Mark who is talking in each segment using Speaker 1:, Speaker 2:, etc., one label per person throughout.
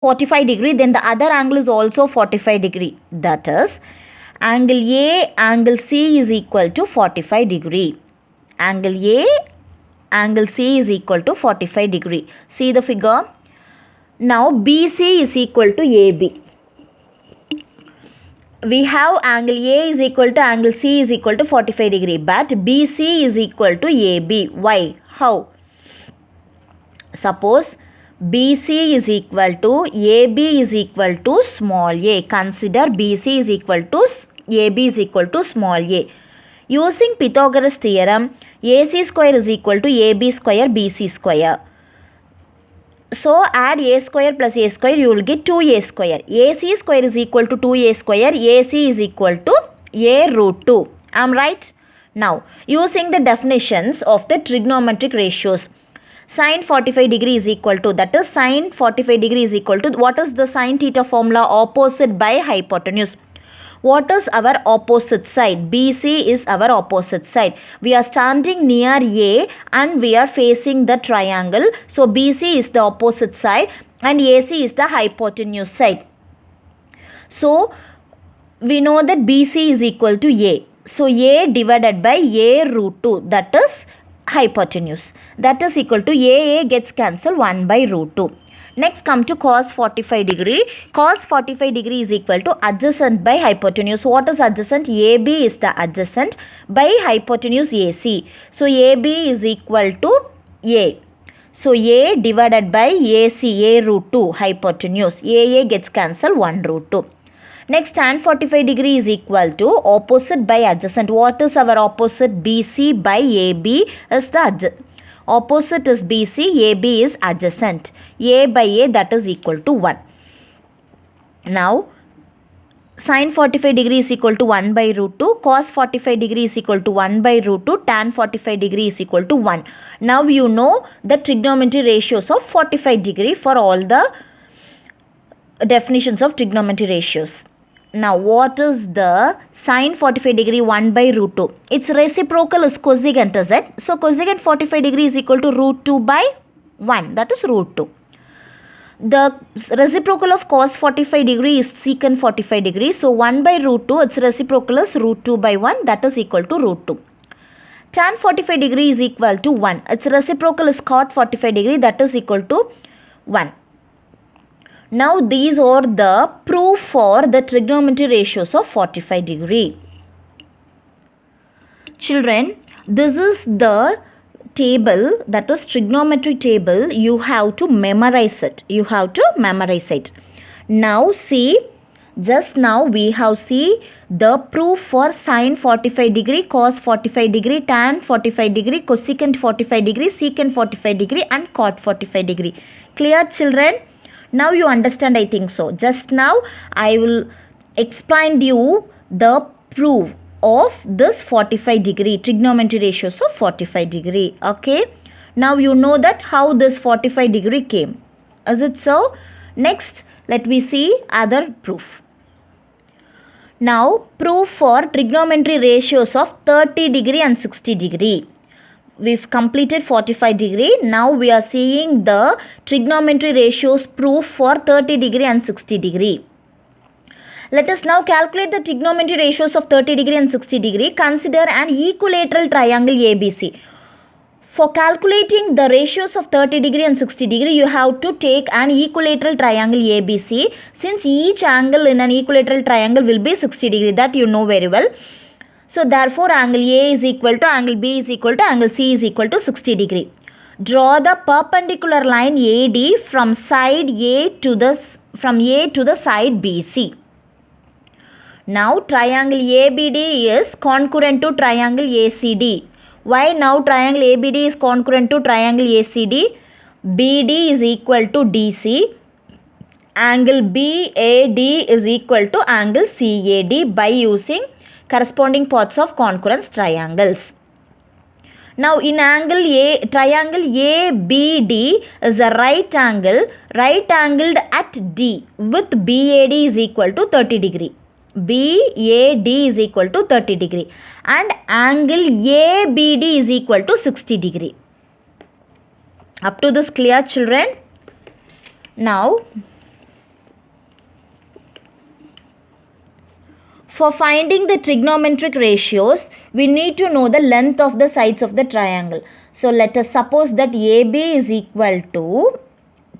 Speaker 1: 45 degree, then the other angle is also 45 degree. That is, angle A, angle C is equal to 45 degree. Angle A, angle C is equal to 45 degree. See the figure. Now BC is equal to AB. We have angle A is equal to angle C is equal to 45 degree, but BC is equal to AB. Why? How? Suppose BC is equal to AB is equal to small a. Consider BC is equal to AB is equal to small a. Using Pythagoras theorem, AC square is equal to AB square BC square. So add a square plus a square, you will get 2a square. AC square is equal to 2a square. AC is equal to a root 2. Am right? Now, using the definitions of the trigonometric ratios, sin 45 degree is equal to, that is sin 45 degree is equal to, what is the sin theta formula? Opposite by hypotenuse. What is our opposite side? BC is our opposite side. We are standing near A and we are facing the triangle. So BC is the opposite side and AC is the hypotenuse side. So we know that BC is equal to A. So A divided by A root 2, that is hypotenuse. That is equal to A gets cancelled 1 by root 2. Next come to cos 45 degree. Cos 45 degree is equal to adjacent by hypotenuse. What is adjacent? AB is the adjacent by hypotenuse AC. So AB is equal to A. So A divided by AC, A root 2 hypotenuse. A gets cancelled 1 root 2. Next, tan 45 degree is equal to opposite by adjacent. What is our opposite? BC by AB is the adjacent. Opposite is BC, AB is adjacent. A by A, that is equal to 1. Now, sin 45 degree is equal to 1 by root 2. Cos 45 degree is equal to 1 by root 2. Tan 45 degree is equal to 1. Now, you know the trigonometry ratios of 45 degree for all the definitions of trigonometry ratios. Now, what is the sin 45 degree 1 by root 2? Its reciprocal is cosecant, is it? So, cosecant 45 degree is equal to root 2 by 1. That is root 2. The reciprocal of cos 45 degree is secant 45 degree. So, 1 by root 2, its reciprocal is root 2 by 1. That is equal to root 2. Tan 45 degree is equal to 1. Its reciprocal is cot 45 degree. That is equal to 1. Now, these are the proof for the trigonometry ratios of 45 degree. Children, this is the table, that is trigonometry table. You have to memorize it. You have to memorize it. Now, see, just now we have seen the proof for sin 45 degree, cos 45 degree, tan 45 degree, cosecant 45 degree, secant 45 degree and cot 45 degree. Clear, children? Now you understand, I think so. Just now I will explain you the proof of this 45 degree trigonometry ratios of 45 degree. Okay. Now you know that how this 45 degree came. Is it so? Next, let me see other proof. Now, proof for trigonometry ratios of 30 degree and 60 degree. We've completed 45 degree. Now we are seeing the trigonometry ratios proof for 30 degree and 60 degree. Let us now calculate the trigonometry ratios of 30 degree and 60 degree. Consider an equilateral triangle ABC. For calculating the ratios of 30 degree and 60 degree, you have to take an equilateral triangle ABC. Since each angle in an equilateral triangle will be 60 degree, that you know very well. So, therefore, angle A is equal to angle B is equal to angle C is equal to 60 degree. Draw the perpendicular line AD from side A to the side BC. Now, triangle ABD is concurrent to triangle ACD. Why now triangle ABD is concurrent to triangle ACD? BD is equal to DC. Angle BAD is equal to angle CAD by using corresponding parts of concurrence triangles. Now in angle A, triangle ABD is a right angled at D with BAD is equal to 30 degree. BAD is equal to 30 degree and angle ABD is equal to 60 degree. Up to this clear, children? Now For finding the trigonometric ratios, we need to know the length of the sides of the triangle. So let us suppose that AB is equal to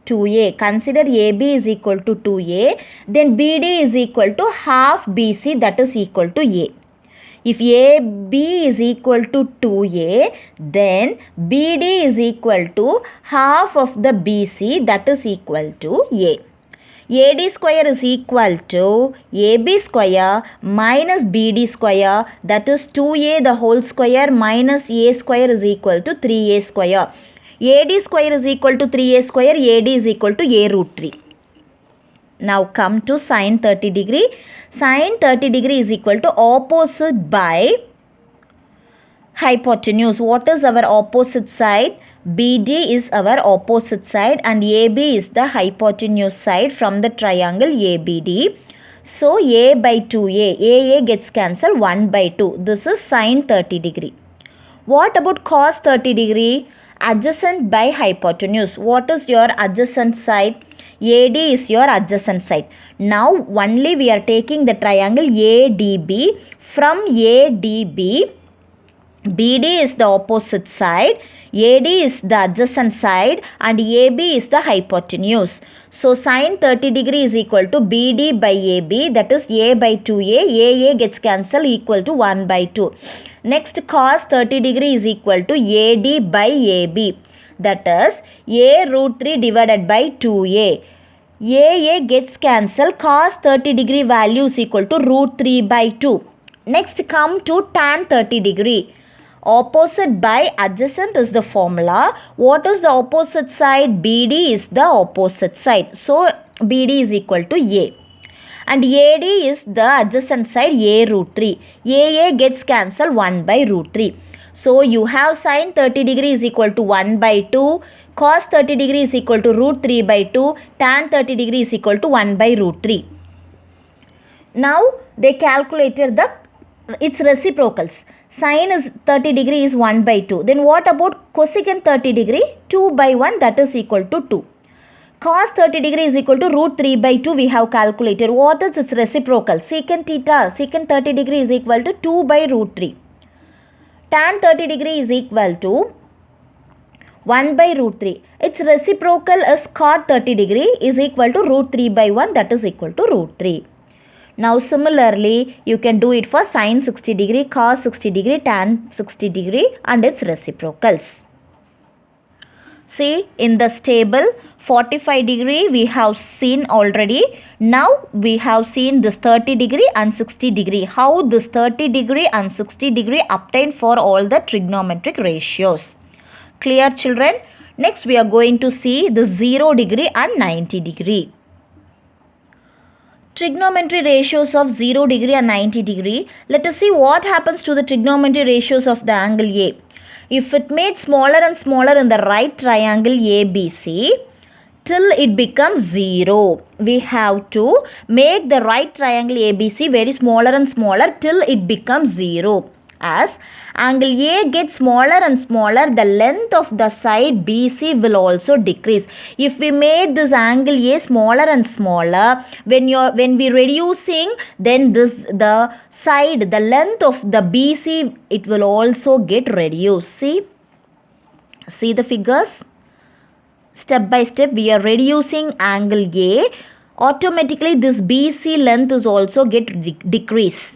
Speaker 1: 2A. Consider AB is equal to 2A. Then BD is equal to half BC, that is equal to A. If AB is equal to 2A, then BD is equal to half of the BC, that is equal to A. AD square is equal to AB square minus BD square, that is 2A the whole square minus A square is equal to 3A square. AD square is equal to 3A square, AD is equal to A root 3. Now come to sine 30 degree. Sine 30 degree is equal to opposite by hypotenuse. What is our opposite side? BD is our opposite side and AB is the hypotenuse side from the triangle ABD. So A by 2A, AA gets cancelled 1 by 2. This is sine 30 degree. What about cos 30 degree? Adjacent by hypotenuse. What is your adjacent side? AD is your adjacent side. Now only we are taking the triangle ADB. From ADB, BD is the opposite side, AD is the adjacent side and AB is the hypotenuse. So sine 30 degree is equal to BD by AB, that is A by 2A. AA gets cancelled, equal to 1 by 2. Next, cos 30 degree is equal to AD by AB, that is A root 3 divided by 2A. AA gets cancelled, cos 30 degree value is equal to root 3 by 2. Next, come to tan 30 degree. Opposite by adjacent is the formula. What is the opposite side? BD is the opposite side. So BD is equal to A. And AD is the adjacent side, A root 3. AA gets cancelled 1 by root 3. So you have sine 30 degree is equal to 1 by 2. Cos 30 degree is equal to root 3 by 2. Tan 30 degree is equal to 1 by root 3. Now they calculated its reciprocals. Sine is 30 degree is 1 by 2. Then what about cosecant 30 degree? 2 by 1, that is equal to 2. Cos 30 degree is equal to root 3 by 2 we have calculated. What is its reciprocal? Secant theta, secant 30 degree is equal to 2 by root 3. Tan 30 degree is equal to 1 by root 3. Its reciprocal is cot 30 degree is equal to root 3 by 1, that is equal to root 3. Now similarly, you can do it for sine 60 degree, cos 60 degree, tan 60 degree and its reciprocals. See, in this table, 45 degree we have seen already. Now we have seen this 30 degree and 60 degree. How this 30 degree and 60 degree obtained for all the trigonometric ratios. Clear, children? Next we are going to see the 0 degree and 90 degree. Trigonometry ratios of 0 degree and 90 degree. Let us see what happens to the trigonometry ratios of the angle A. If it made smaller and smaller in the right triangle ABC till it becomes 0, we have to make the right triangle ABC very smaller and smaller till it becomes 0. As angle A gets smaller and smaller, the length of the side BC will also decrease. If we made this angle A smaller and smaller, when we reducing, then the length of the BC, it will also get reduced. See the figures? Step by step we are reducing angle A. Automatically this BC length is also get decreased.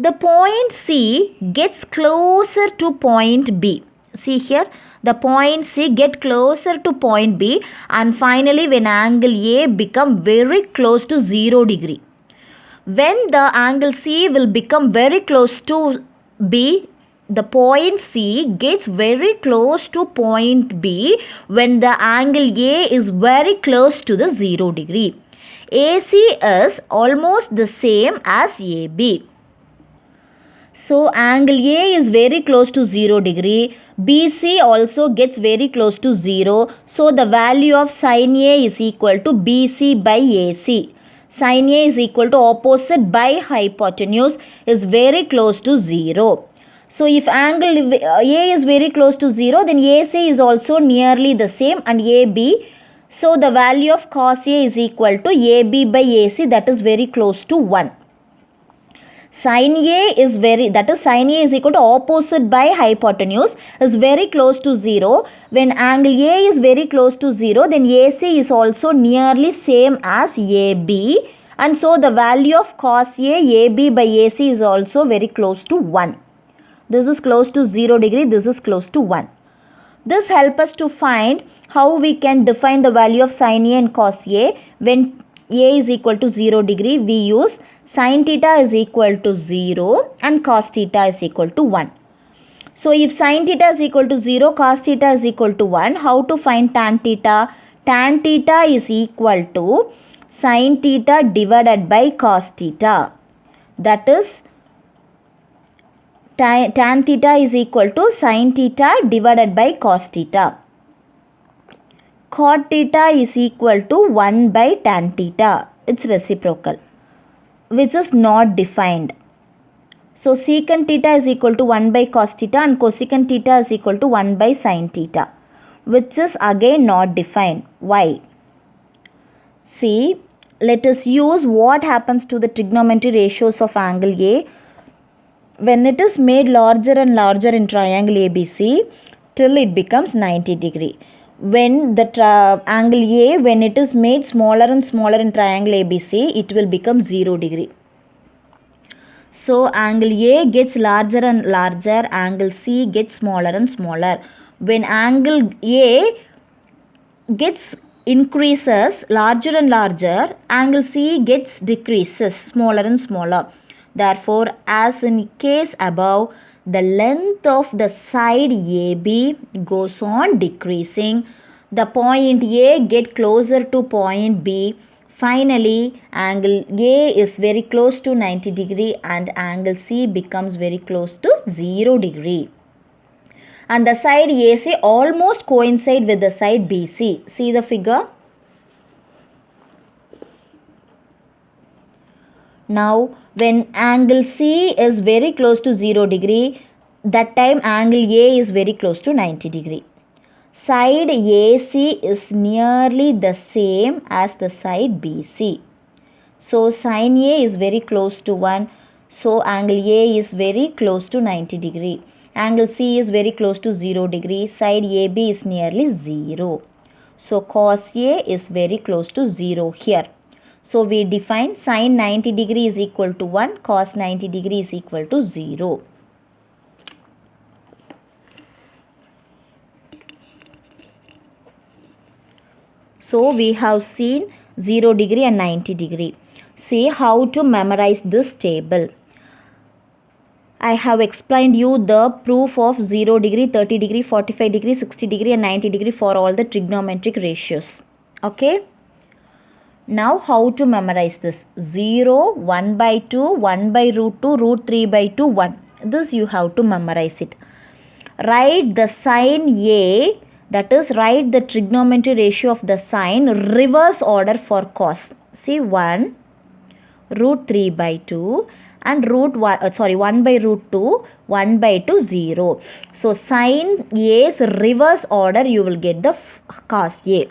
Speaker 1: The point C gets closer to point B. See here, the point C get closer to point B and finally when angle A become very close to 0 degree. When the angle C will become very close to B, the point C gets very close to point B when the angle A is very close to the 0 degree. AC is almost the same as AB. So angle A is very close to 0 degree. BC also gets very close to 0. So the value of sin A is equal to BC by AC. Sin A is equal to opposite by hypotenuse is very close to 0. So if angle A is very close to 0, then AC is also nearly the same and AB. So the value of cos A is equal to AB by AC, that is very close to 1. Sin A is sin A is equal to opposite by hypotenuse is very close to 0. When angle A is very close to 0, then AC is also nearly same as AB. And so the value of cos A, AB by AC is also very close to 1. This is close to 0 degree, this is close to 1. This helps us to find how we can define the value of sin A and cos A. When A is equal to 0 degree, we use sin theta is equal to 0 and cos theta is equal to 1. So if sin theta is equal to 0, cos theta is equal to 1, how to find tan theta? Tan theta is equal to sin theta divided by cos theta. That is tan theta is equal to sin theta divided by cos theta. Cot theta is equal to 1 by tan theta. It's reciprocal, which is not defined. So secant theta is equal to 1 by cos theta and cosecant theta is equal to 1 by sin theta, which is again not defined. Why? See, let us use what happens to the trigonometry ratios of angle A. When it is made larger and larger in triangle ABC till it becomes 90 degree. When the angle A, when it is made smaller and smaller in triangle ABC, it will become 0 degree. So angle A gets larger and larger, angle C gets smaller and smaller. When angle A gets increases larger and larger, angle C gets decreases smaller and smaller. Therefore, as in case above, the length of the side AB goes on decreasing. The point A get closer to point B. Finally, angle A is very close to 90 degree and angle C becomes very close to 0 degree. And the side AC almost coincide with the side BC. See the figure? Now, when angle C is very close to 0 degree, that time angle A is very close to 90 degree. Side AC is nearly the same as the side BC. So, sin A is very close to 1. So, angle A is very close to 90 degree. Angle C is very close to 0 degree. Side AB is nearly 0. So, cos A is very close to 0 here. So, we define sin 90 degree is equal to 1, cos 90 degree is equal to 0. So, we have seen 0 degree and 90 degree. See how to memorize this table. I have explained you the proof of 0 degree, 30 degree, 45 degree, 60 degree and 90 degree for all the trigonometric ratios. Okay. Now how to memorize this? 0, 1 by 2, 1 by root 2, root 3 by 2, 1. This you have to memorize it. Write the sin A, that is write the trigonometry ratio of the sine reverse order for cos. See 1, root 3 by 2 and 1 by root 2, 1 by 2, 0. So sin A's reverse order you will get the cos A.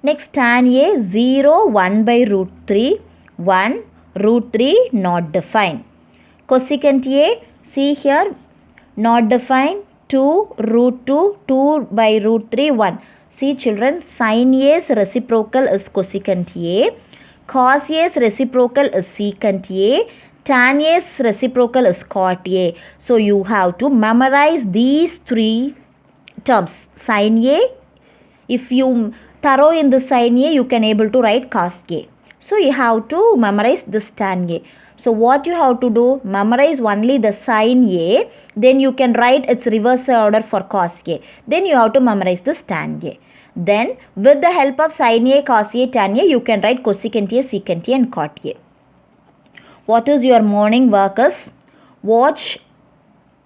Speaker 1: Next tan A 0, 1 by root 3, 1, root 3 not defined. Cosecant A, see here, not defined, 2, root 2, 2 by root 3, 1. See children, sin A's reciprocal is cosecant A, cos A's reciprocal is secant A, tan A's reciprocal is cot A. So you have to memorize these three terms. Sin A, if you thorough in the sin A, you can able to write cos A. So you have to memorize this tan A. So what you have to do, memorize only the sin A, then you can write its reverse order for cos A. Then you have to memorize this tan A. Then with the help of sin A, cos A, tan A, you can write cosecant A, secant A and cot A. What is your morning work is? Watch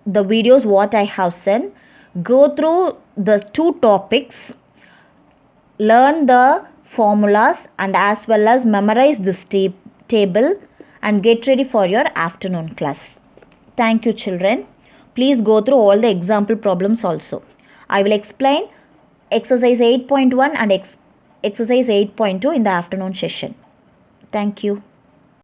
Speaker 1: the videos what I have sent. Go through the two topics. Learn the formulas and as well as memorize this table and get ready for your afternoon class. Thank you children. Please go through all the example problems also. I will explain exercise 8.1 and exercise 8.2 in the afternoon session. Thank you.